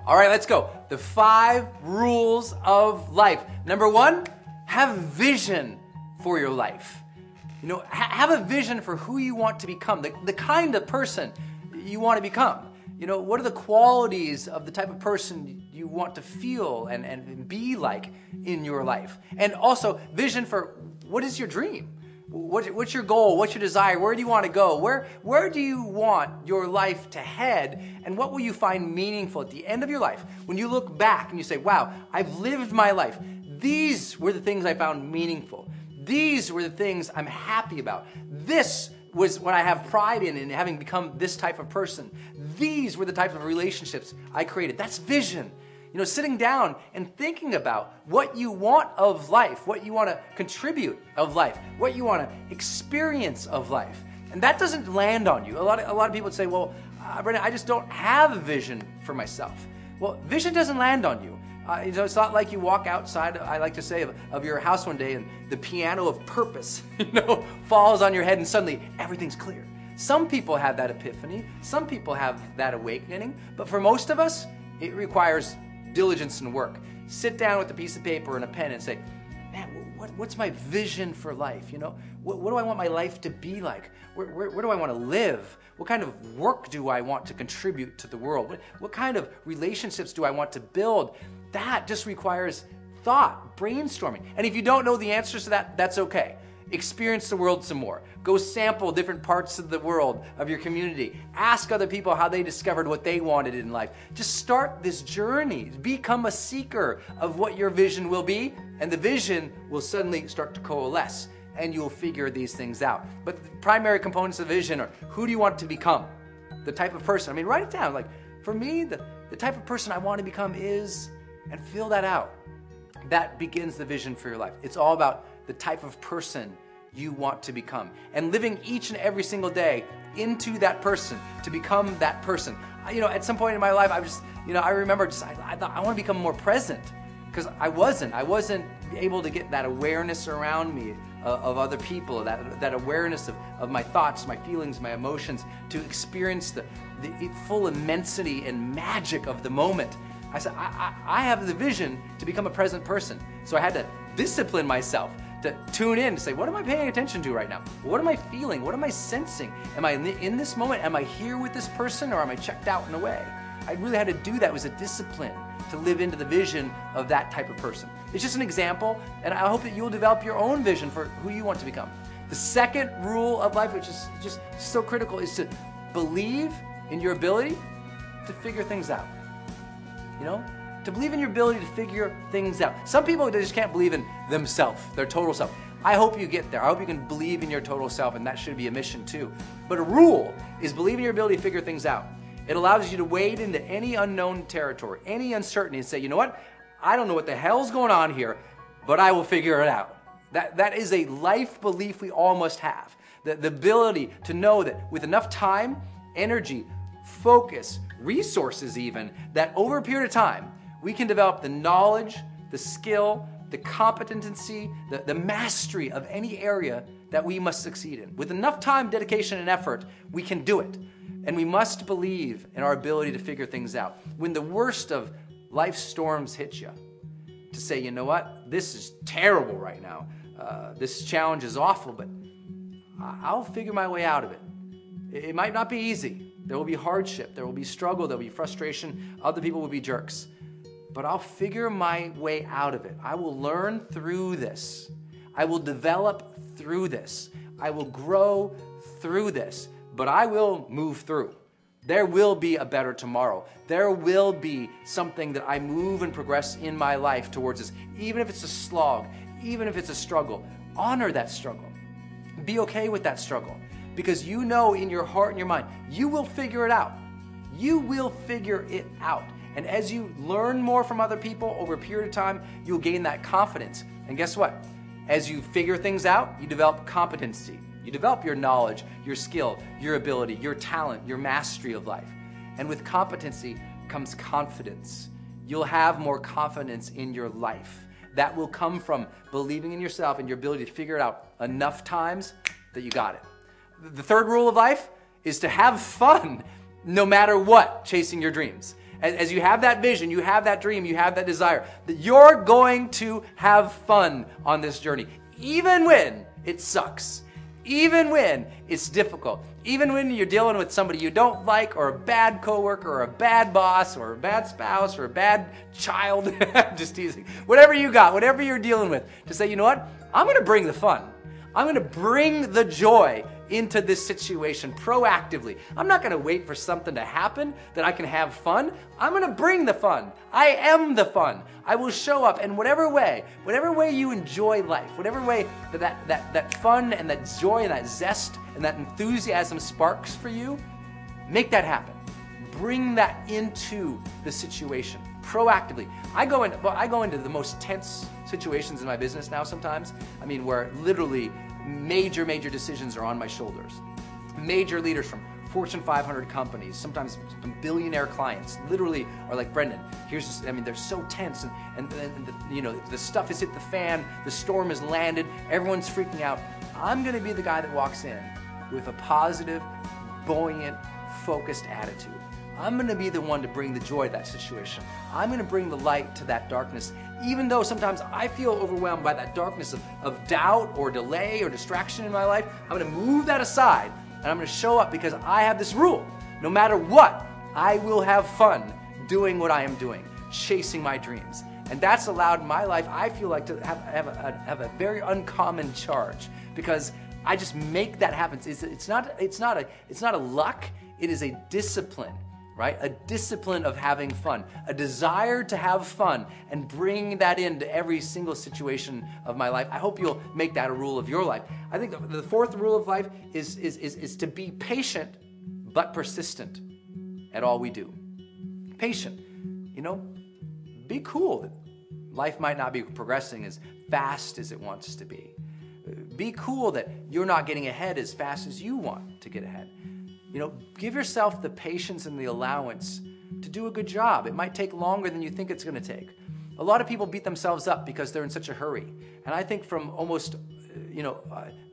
All right, let's go. The 5 rules of life. Number 1, have vision for your life. You know, have a vision for who you want to become, the kind of person you want to become. You know, what are the qualities of the type of person you want to feel and be like in your life? And also vision for what is your dream? What's your goal? What's your desire? Where do you want to go? Where do you want your life to head? And what will you find meaningful at the end of your life? When you look back and you say, wow, I've lived my life. These were the things I found meaningful. These were the things I'm happy about. This was what I have pride in having become this type of person. These were the types of relationships I created. That's vision. You know, sitting down and thinking about what you want of life, what you want to contribute of life, what you want to experience of life. And that doesn't land on you. A lot of people would say, well, Brendan, I just don't have a vision for myself. Well, vision doesn't land on you. You know, it's not like you walk outside, I like to say, of your house one day and the piano of purpose, you know, falls on your head and suddenly everything's clear. Some people have that epiphany. Some people have that awakening. But for most of us, it requires diligence and work. Sit down with a piece of paper and a pen and say, man, what's my vision for life? You know, what do I want my life to be like? Where do I want to live? What kind of work do I want to contribute to the world? What kind of relationships do I want to build? That just requires thought, brainstorming. And if you don't know the answers to that, that's okay. Experience the world some more. Go sample different parts of the world, of your community. Ask other people how they discovered what they wanted in life. Just start this journey. Become a seeker of what your vision will be, and the vision will suddenly start to coalesce, and you'll figure these things out. But the primary components of vision are, who do you want to become? The type of person. I mean, write it down. Like, for me, the type of person I want to become is, and fill that out. That begins the vision for your life. It's all about the type of person you want to become and living each and every single day into that person to become that person. You know, at some point in my life, I remember I thought I want to become more present because I wasn't able to get that awareness around me of other people, that awareness of my thoughts, my feelings, my emotions, to experience the full immensity and magic of the moment. I said, I have the vision to become a present person. So I had to discipline myself to tune in, to say, what am I paying attention to right now? What am I feeling? What am I sensing? Am I in this moment? Am I here with this person, or am I checked out and away? I really had to do that. It was a discipline to live into the vision of that type of person. It's just an example, and I hope that you'll develop your own vision for who you want to become. The second rule of life, which is just so critical, is to believe in your ability to figure things out. You know, to believe in your ability to figure things out. Some people, they just can't believe in themselves, their total self. I hope you get there. I hope you can believe in your total self, and that should be a mission too. But a rule is believe in your ability to figure things out. It allows you to wade into any unknown territory, any uncertainty, and say, you know what? I don't know what the hell's going on here, but I will figure it out. That is a life belief we all must have. The ability to know that with enough time, energy, focus, resources even, that over a period of time, we can develop the knowledge, the skill, the competency, the mastery of any area that we must succeed in. With enough time, dedication, and effort, we can do it. And we must believe in our ability to figure things out. When the worst of life's storms hit you, to say, you know what, this is terrible right now. This challenge is awful, but I'll figure my way out of it. It might not be easy. There will be hardship. There will be struggle. There will be frustration. Other people will be jerks. But I'll figure my way out of it. I will learn through this. I will develop through this. I will grow through this. But I will move through. There will be a better tomorrow. There will be something that I move and progress in my life towards this. Even if it's a slog, even if it's a struggle, honor that struggle. Be okay with that struggle. Because you know in your heart and your mind, you will figure it out. You will figure it out. And as you learn more from other people over a period of time, you'll gain that confidence. And guess what? As you figure things out, you develop competency. You develop your knowledge, your skill, your ability, your talent, your mastery of life. And with competency comes confidence. You'll have more confidence in your life. That will come from believing in yourself and your ability to figure it out enough times that you got it. The third rule of life is to have fun no matter what, chasing your dreams. as you have that vision, you have that dream, you have that desire, that you're going to have fun on this journey, even when it sucks, even when it's difficult, even when you're dealing with somebody you don't like, or a bad coworker, or a bad boss, or a bad spouse, or a bad child. Just teasing. Whatever you got, whatever you're dealing with, to say, you know what? I'm going to bring the fun. I'm going to bring the joy into this situation proactively. I'm not going to wait for something to happen that I can have fun. I'm going to bring the fun. I am the fun. I will show up in whatever way you enjoy life, whatever way that fun and that joy and that zest and that enthusiasm sparks for you, make that happen. Bring that into the situation proactively. I go into the most tense situations in my business now sometimes. I mean, where literally major decisions are on my shoulders. Major leaders from Fortune 500 companies, sometimes some billionaire clients, literally are like, Brendan, they're so tense, and the stuff has hit the fan, the storm has landed, everyone's freaking out. I'm going to be the guy that walks in with a positive, buoyant, focused attitude. I'm going to be the one to bring the joy to that situation. I'm going to bring the light to that darkness, even though sometimes I feel overwhelmed by that darkness of doubt or delay or distraction in my life. I'm going to move that aside, and I'm going to show up, because I have this rule. No matter what, I will have fun doing what I am doing, chasing my dreams. And that's allowed my life, I feel like, to have a very uncommon charge, because I just make that happen. It's not a luck, it is a discipline. Right? A discipline of having fun, a desire to have fun, and bring that into every single situation of my life. I hope you'll make that a rule of your life. I think the fourth rule of life is to be patient but persistent at all we do. Patient. Be cool that life might not be progressing as fast as it wants to be. Be cool that you're not getting ahead as fast as you want to get ahead. Give yourself the patience and the allowance to do a good job. It might take longer than you think it's going to take. A lot of people beat themselves up because they're in such a hurry. And I think from almost,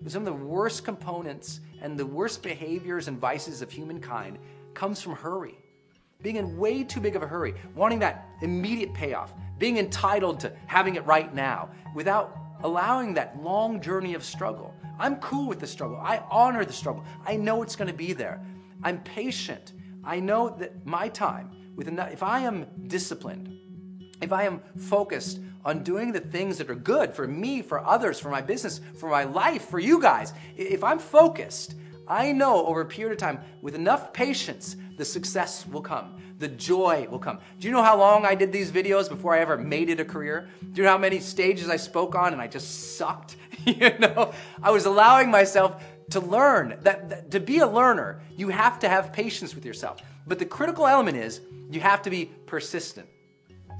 some of the worst components and the worst behaviors and vices of humankind comes from hurry. Being in way too big of a hurry, wanting that immediate payoff, being entitled to having it right now, without allowing that long journey of struggle. I'm cool with the struggle. I honor the struggle. I know it's going to be there. I'm patient. I know that my time, if I am disciplined, if I am focused on doing the things that are good for me, for others, for my business, for my life, for you guys, if I'm focused, I know over a period of time, with enough patience, the success will come. The joy will come. Do you know how long I did these videos before I ever made it a career? Do you know how many stages I spoke on and I just sucked? I was allowing myself to learn. That to be a learner, you have to have patience with yourself. But the critical element is you have to be persistent.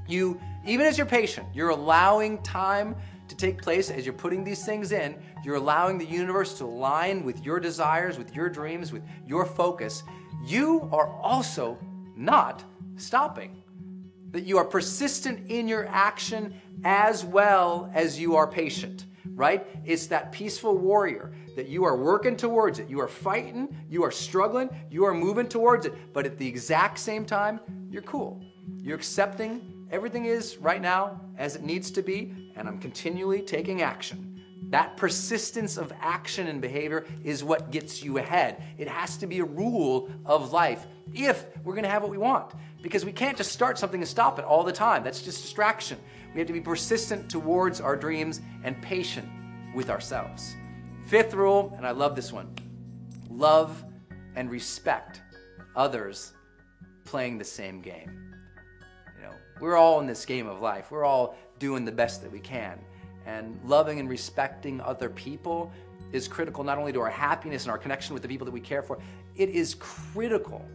Even as you're patient, you're allowing time to take place as you're putting these things in. You're allowing the universe to align with your desires, with your dreams, with your focus. You are also not stopping. That you are persistent in your action as well as you are patient, right? It's that peaceful warrior that you are working towards it. You are fighting, you are struggling, you are moving towards it, but at the exact same time, you're cool. You're accepting everything is right now as it needs to be, and I'm continually taking action. That persistence of action and behavior is what gets you ahead. It has to be a rule of life if we're going to have what we want, because we can't just start something and stop it all the time. That's just distraction. We have to be persistent towards our dreams and patient with ourselves. Fifth rule, and I love this one, love and respect others playing the same game. We're all in this game of life. We're all doing the best that we can. And loving and respecting other people is critical not only to our happiness and our connection with the people that we care for, it is critical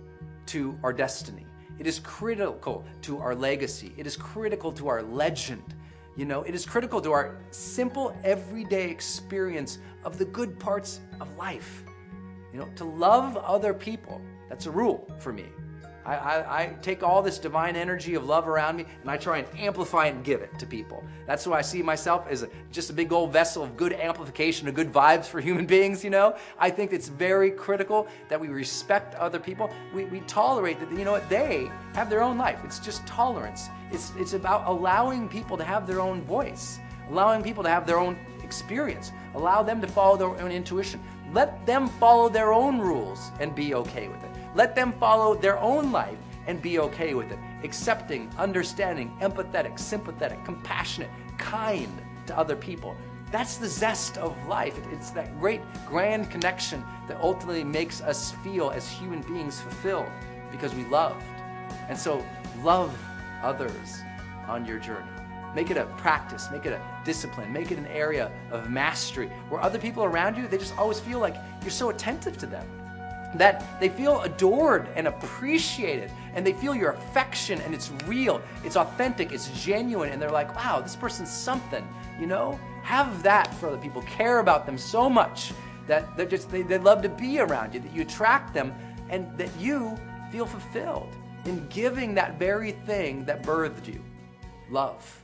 to our destiny. It is critical to our legacy. It is critical to our legend. It is critical to our simple everyday experience of the good parts of life. To love other people, that's a rule for me. I take all this divine energy of love around me and I try and amplify and give it to people. That's why I see myself as just a big old vessel of good amplification, of good vibes for human beings, you know. I think it's very critical that we respect other people. We tolerate that, you know what, they have their own life. It's just tolerance. It's about allowing people to have their own voice, allowing people to have their own experience, allow them to follow their own intuition. Let them follow their own rules and be okay with it. Let them follow their own life and be okay with it. Accepting, understanding, empathetic, sympathetic, compassionate, kind to other people. That's the zest of life. It's that great grand connection that ultimately makes us feel as human beings fulfilled because we loved. And so love others on your journey. Make it a practice, make it a discipline, make it an area of mastery where other people around you, they just always feel like you're so attentive to them, that they feel adored and appreciated, and they feel your affection, and it's real, it's authentic, it's genuine, and they're like, wow, this person's something, you know? Have that for other people. Care about them so much that they love to be around you, that you attract them, and that you feel fulfilled in giving that very thing that birthed you, love.